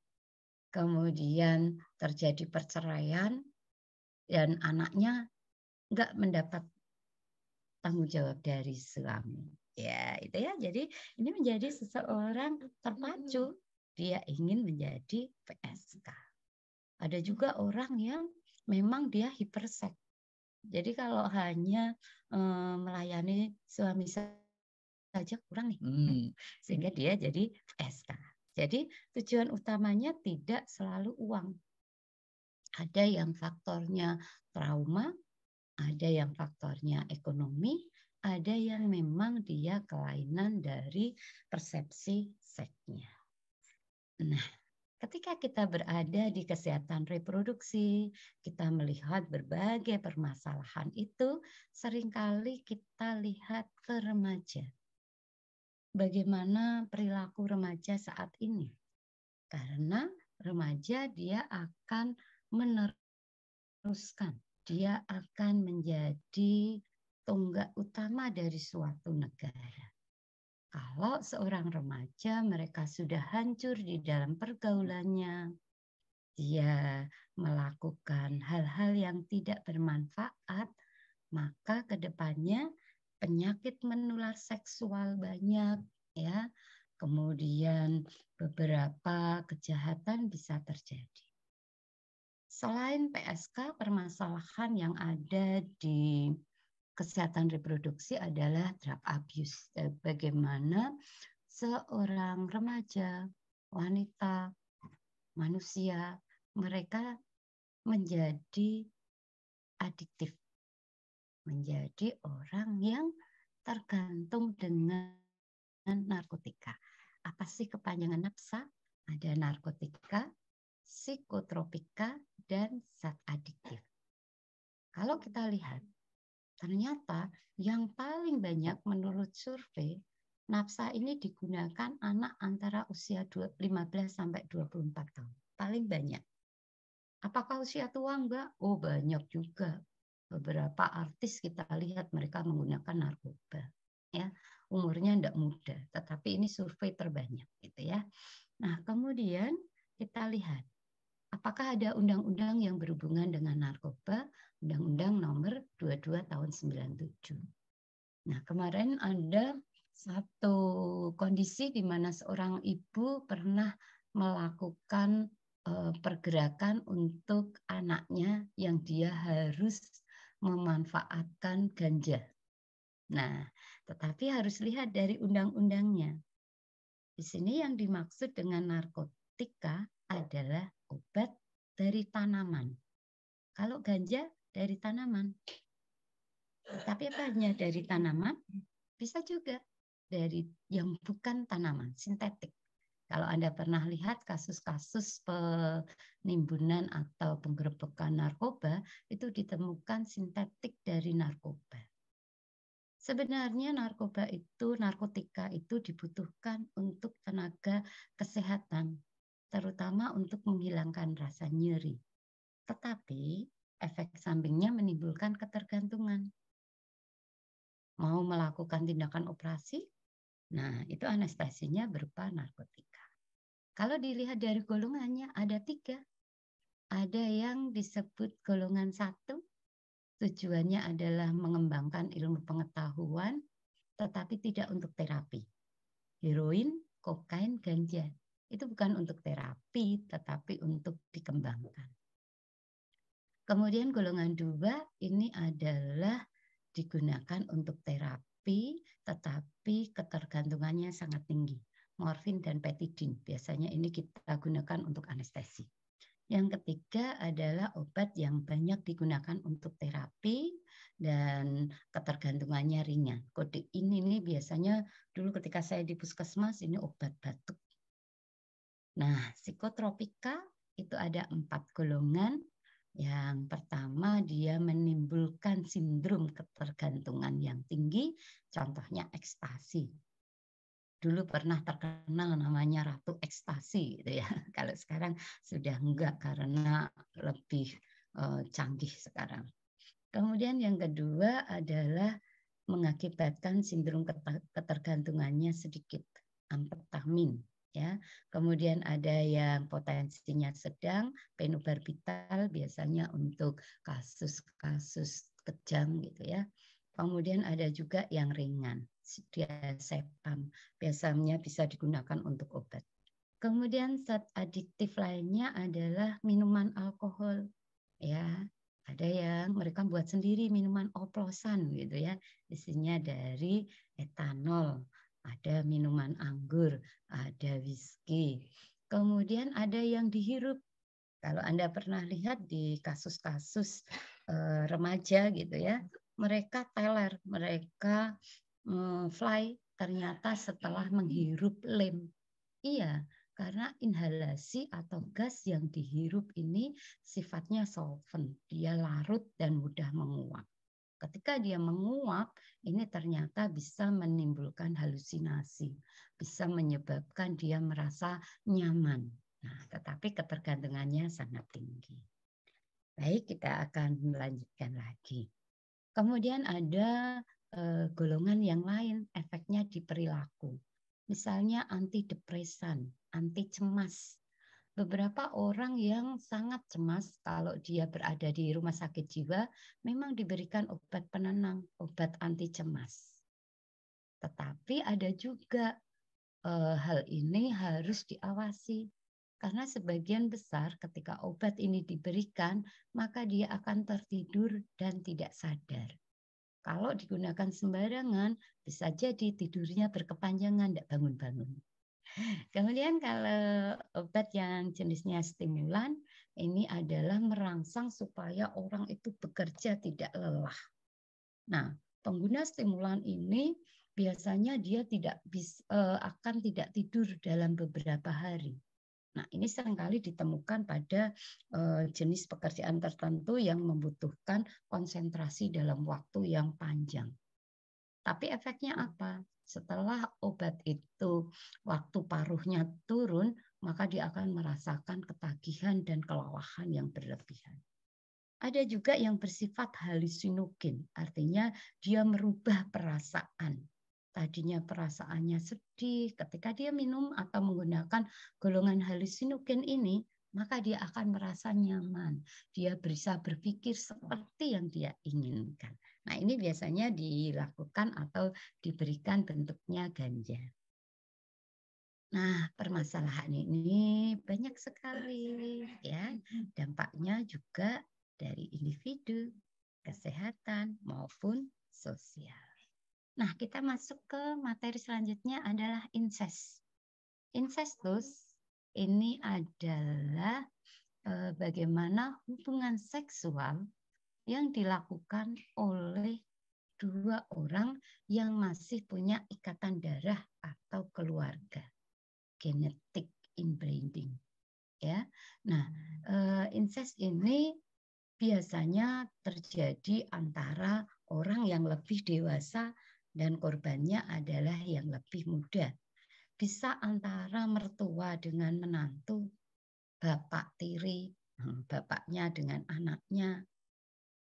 Kemudian terjadi perceraian dan anaknya nggak mendapat tanggung jawab dari suami. Ya, itu ya. Jadi ini menjadi seseorang terpacu, dia ingin menjadi PSK. Ada juga orang yang memang dia hiperseks. Jadi kalau hanya melayani suami saja kurang nih, sehingga dia jadi PSK. Jadi tujuan utamanya tidak selalu uang. Ada yang faktornya trauma, ada yang faktornya ekonomi, ada yang memang dia kelainan dari persepsi seksnya. Nah, ketika kita berada di kesehatan reproduksi, kita melihat berbagai permasalahan itu, seringkali kita lihat ke remaja. Bagaimana perilaku remaja saat ini? Karena remaja dia akan meneruskan, dia akan menjadi tonggak utama dari suatu negara. Kalau seorang remaja mereka sudah hancur di dalam pergaulannya, dia melakukan hal-hal yang tidak bermanfaat, maka ke depannya penyakit menular seksual banyak ya. Kemudian beberapa kejahatan bisa terjadi. Selain PSK, permasalahan yang ada di kesehatan reproduksi adalah drug abuse. Bagaimana seorang remaja, wanita, manusia, mereka menjadi adiktif, menjadi orang yang tergantung dengan narkotika. Apa sih kepanjangan NAPSA? Ada narkotika, psikotropika, dan zat adiktif. Kalau kita lihat, ternyata yang paling banyak menurut survei, NAPSA ini digunakan anak antara usia 15 sampai 24 tahun. Paling banyak. Apakah usia tua enggak? Oh, banyak juga. Beberapa artis kita lihat mereka menggunakan narkoba. Ya, umurnya enggak muda, tetapi ini survei terbanyak gitu ya. Nah, kemudian kita lihat apakah ada undang-undang yang berhubungan dengan narkoba, Undang-Undang Nomor 22 Tahun 97. Nah, kemarin ada satu kondisi di mana seorang ibu pernah melakukan pergerakan untuk anaknya yang dia harus memanfaatkan ganja. Nah, tetapi harus lihat dari undang-undangnya. Di sini yang dimaksud dengan narkotika adalah obat dari tanaman. Kalau ganja dari tanaman. Tapi apa hanya dari tanaman? Bisa juga dari yang bukan tanaman, sintetik. Kalau Anda pernah lihat kasus-kasus penimbunan atau penggerebekan narkoba, itu ditemukan sintetik dari narkoba. Sebenarnya narkotika itu dibutuhkan untuk tenaga kesehatan, terutama untuk menghilangkan rasa nyeri. Tetapi efek sampingnya menimbulkan ketergantungan. Mau melakukan tindakan operasi, nah itu anestesinya berupa narkotika. Kalau dilihat dari golongannya ada 3. Ada yang disebut golongan 1, tujuannya adalah mengembangkan ilmu pengetahuan, tetapi tidak untuk terapi. Heroin, kokain, ganja. Itu bukan untuk terapi, tetapi untuk dikembangkan. Kemudian golongan 2 ini adalah digunakan untuk terapi, tetapi ketergantungannya sangat tinggi. Morfin dan petidin, biasanya ini kita gunakan untuk anestesi. Yang ketiga adalah obat yang banyak digunakan untuk terapi dan ketergantungannya ringan. Kode ini biasanya dulu ketika saya di puskesmas ini obat batuk. Nah, psikotropika itu ada 4 golongan. Yang pertama dia menimbulkan sindrom ketergantungan yang tinggi, contohnya ekstasi. Dulu pernah terkenal namanya Ratu Ekstasi gitu ya. Kalau sekarang sudah enggak karena lebih canggih sekarang. Kemudian yang kedua adalah mengakibatkan sindrom ketergantungannya sedikit, amfetamin. Ya, kemudian ada yang potensinya sedang, fenobarbital biasanya untuk kasus-kasus kejang gitu ya. Kemudian ada juga yang ringan, diazepam, biasanya bisa digunakan untuk obat. Kemudian zat adiktif lainnya adalah minuman alkohol, ya. Ada yang mereka buat sendiri minuman oplosan gitu ya, isinya dari etanol. Ada minuman anggur, ada whisky. Kemudian ada yang dihirup. Kalau Anda pernah lihat di kasus-kasus remaja gitu ya, mereka teler, mereka fly ternyata setelah menghirup lem. Iya, karena inhalasi atau gas yang dihirup ini sifatnya solvent, dia larut dan mudah menguap. Ketika dia menguap, ini ternyata bisa menimbulkan halusinasi, bisa menyebabkan dia merasa nyaman. Nah, tetapi ketergantungannya sangat tinggi. Baik, kita akan melanjutkan lagi. Kemudian ada golongan yang lain, efeknya di perilaku. Misalnya antidepresan, anti cemas. Beberapa orang yang sangat cemas kalau dia berada di rumah sakit jiwa memang diberikan obat penenang, obat anti cemas. Tetapi ada juga hal ini harus diawasi karena sebagian besar ketika obat ini diberikan maka dia akan tertidur dan tidak sadar. Kalau digunakan sembarangan bisa jadi tidurnya berkepanjangan, tidak bangun-bangun. Kemudian kalau obat yang jenisnya stimulan, ini adalah merangsang supaya orang itu bekerja tidak lelah. Nah, pengguna stimulan ini biasanya dia akan tidak tidur dalam beberapa hari. Nah, ini seringkali ditemukan pada jenis pekerjaan tertentu yang membutuhkan konsentrasi dalam waktu yang panjang. Tapi efeknya apa? Setelah obat itu waktu paruhnya turun, maka dia akan merasakan ketagihan dan kelelahan yang berlebihan. Ada juga yang bersifat halusinogen, artinya dia merubah perasaan. Tadinya perasaannya sedih, ketika dia minum atau menggunakan golongan halusinogen ini, maka dia akan merasa nyaman. Dia bisa berpikir seperti yang dia inginkan. Nah, ini biasanya dilakukan atau diberikan bentuknya ganja. Nah, permasalahan ini banyak sekali ya. Dampaknya juga dari individu, kesehatan maupun sosial. Nah, kita masuk ke materi selanjutnya adalah incest. Incestus ini adalah bagaimana hubungan seksual yang dilakukan oleh dua orang yang masih punya ikatan darah atau keluarga, genetic inbreeding. Ya, nah incest ini biasanya terjadi antara orang yang lebih dewasa dan korbannya adalah yang lebih muda. Bisa antara mertua dengan menantu, bapak tiri, bapaknya dengan anaknya,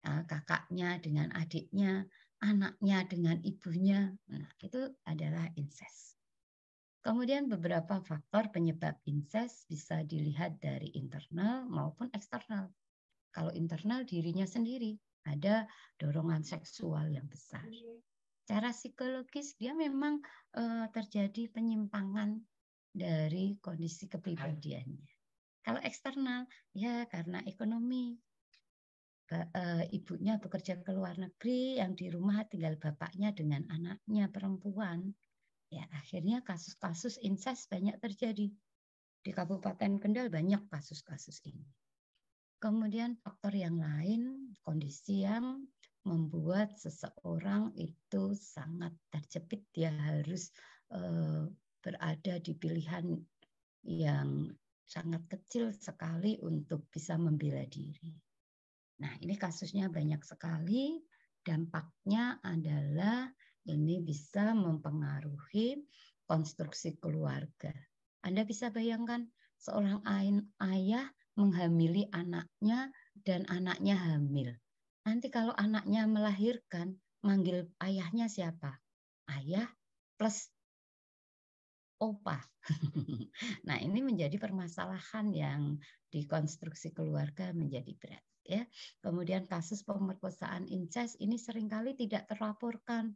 kakaknya dengan adiknya, anaknya dengan ibunya. Nah, itu adalah incest. Kemudian beberapa faktor penyebab incest bisa dilihat dari internal maupun eksternal. Kalau internal dirinya sendiri, ada dorongan seksual yang besar. Secara psikologis dia memang terjadi penyimpangan dari kondisi kepribadiannya. Kalau eksternal, ya karena ekonomi. Ibunya bekerja ke luar negeri, yang di rumah tinggal bapaknya dengan anaknya perempuan. Ya, akhirnya kasus-kasus incest banyak terjadi. Di Kabupaten Kendal banyak kasus-kasus ini. Kemudian faktor yang lain, kondisi yang membuat seseorang itu sangat terjepit, dia harus berada di pilihan yang sangat kecil sekali untuk bisa membela diri. Nah, ini kasusnya banyak sekali. Dampaknya adalah ini bisa mempengaruhi konstruksi keluarga. Anda bisa bayangkan seorang ayah menghamili anaknya dan anaknya hamil. Nanti kalau anaknya melahirkan, manggil ayahnya siapa? Ayah plus opa. Nah, ini menjadi permasalahan yang di konstruksi keluarga menjadi berat. Ya. Kemudian kasus pemerkosaan incest ini seringkali tidak terlaporkan.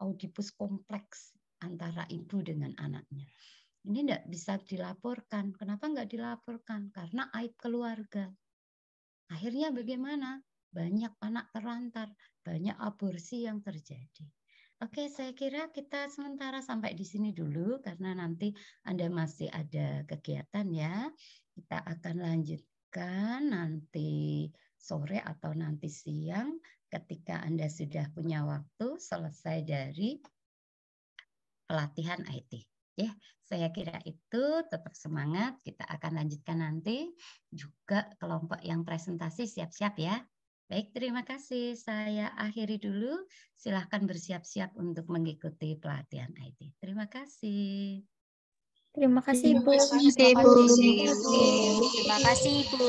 Oedipus kompleks antara ibu dengan anaknya. Ini tidak bisa dilaporkan. Kenapa nggak dilaporkan? Karena aib keluarga. Akhirnya bagaimana? Banyak anak terlantar, banyak aborsi yang terjadi. Oke, saya kira kita sementara sampai di sini dulu karena nanti Anda masih ada kegiatan ya. Kita akan lanjutkan nanti sore atau nanti siang ketika Anda sudah punya waktu selesai dari pelatihan IT. Ya, saya kira itu tetap semangat. Kita akan lanjutkan nanti. Juga kelompok yang presentasi siap-siap ya. Baik, terima kasih. Saya akhiri dulu. Silahkan bersiap-siap untuk mengikuti pelatihan IT. Terima kasih. Terima kasih, Ibu. Terima kasih, Bu. Terima kasih, Bu.